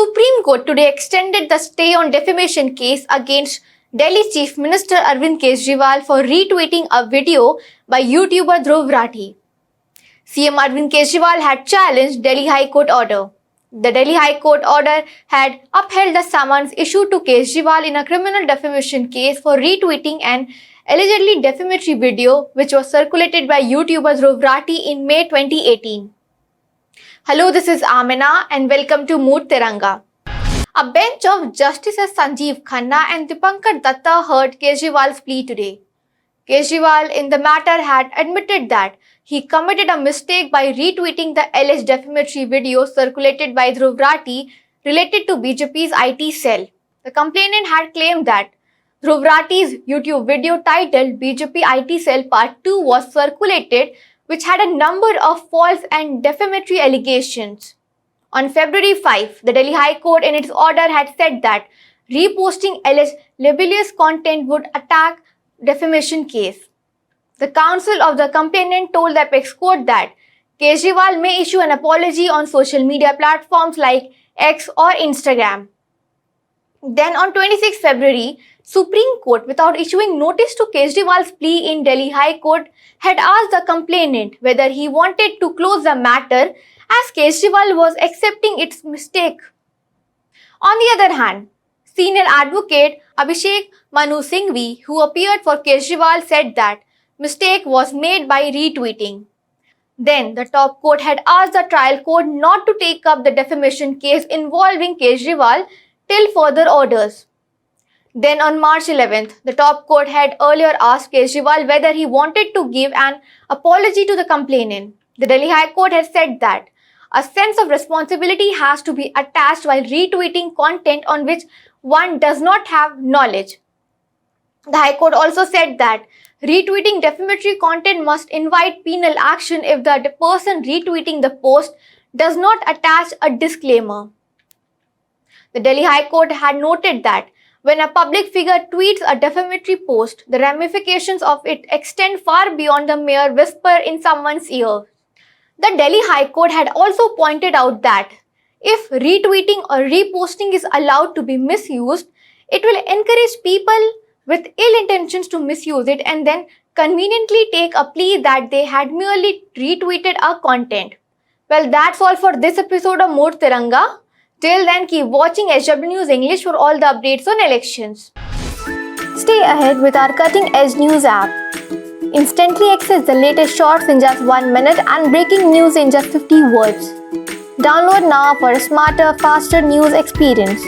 Supreme Court today extended the stay on defamation case against Delhi Chief Minister Arvind Kejriwal for retweeting a video by YouTuber Dhruv Rathi. CM Arvind Kejriwal had challenged Delhi High Court order. The Delhi High Court order had upheld the summons issued to Kejriwal in a criminal defamation case for retweeting an allegedly defamatory video which was circulated by YouTuber Dhruv Rathi in May 2018. Hello, this is Amina and welcome to Mood Tiranga. A bench of Justices Sanjeev Khanna and Dipankar Datta heard Kejriwal's plea today. Kejriwal in the matter had admitted that he committed a mistake by retweeting the alleged defamatory video circulated by Dhruv Rathi related to BJP's IT cell. The complainant had claimed that Dhruv Rathi's YouTube video titled BJP IT Cell Part 2 was circulated, which had a number of false and defamatory allegations. On February 5, the Delhi High Court in its order had said that reposting alleged libellous content would attack defamation case. The counsel of the complainant told the apex court that Kejriwal may issue an apology on social media platforms like X or Instagram. Then on 26 February, Supreme Court, without issuing notice to Kejriwal's plea in Delhi High Court, had asked the complainant whether he wanted to close the matter as Kejriwal was accepting its mistake. On the other hand, senior advocate Abhishek Manu Singhvi, who appeared for Kejriwal, said that mistake was made by retweeting. Then the top court had asked the trial court not to take up the defamation case involving Kejriwal till further orders. Then on March 11th, the top court had earlier asked Kejriwal whether he wanted to give an apology to the complainant. The Delhi High Court has said that a sense of responsibility has to be attached while retweeting content on which one does not have knowledge. The High Court also said that retweeting defamatory content must invite penal action if the person retweeting the post does not attach a disclaimer. The Delhi High Court had noted that when a public figure tweets a defamatory post, the ramifications of it extend far beyond the mere whisper in someone's ear. The Delhi High Court had also pointed out that if retweeting or reposting is allowed to be misused, it will encourage people with ill intentions to misuse it and then conveniently take a plea that they had merely retweeted a content. Well, that's all for this episode of Mood Tiranga. Till then, keep watching HW News English for all the updates on elections. Stay ahead with our cutting-edge news app. Instantly access the latest shorts in just 1 minute and breaking news in just 50 words. Download now for a smarter, faster news experience.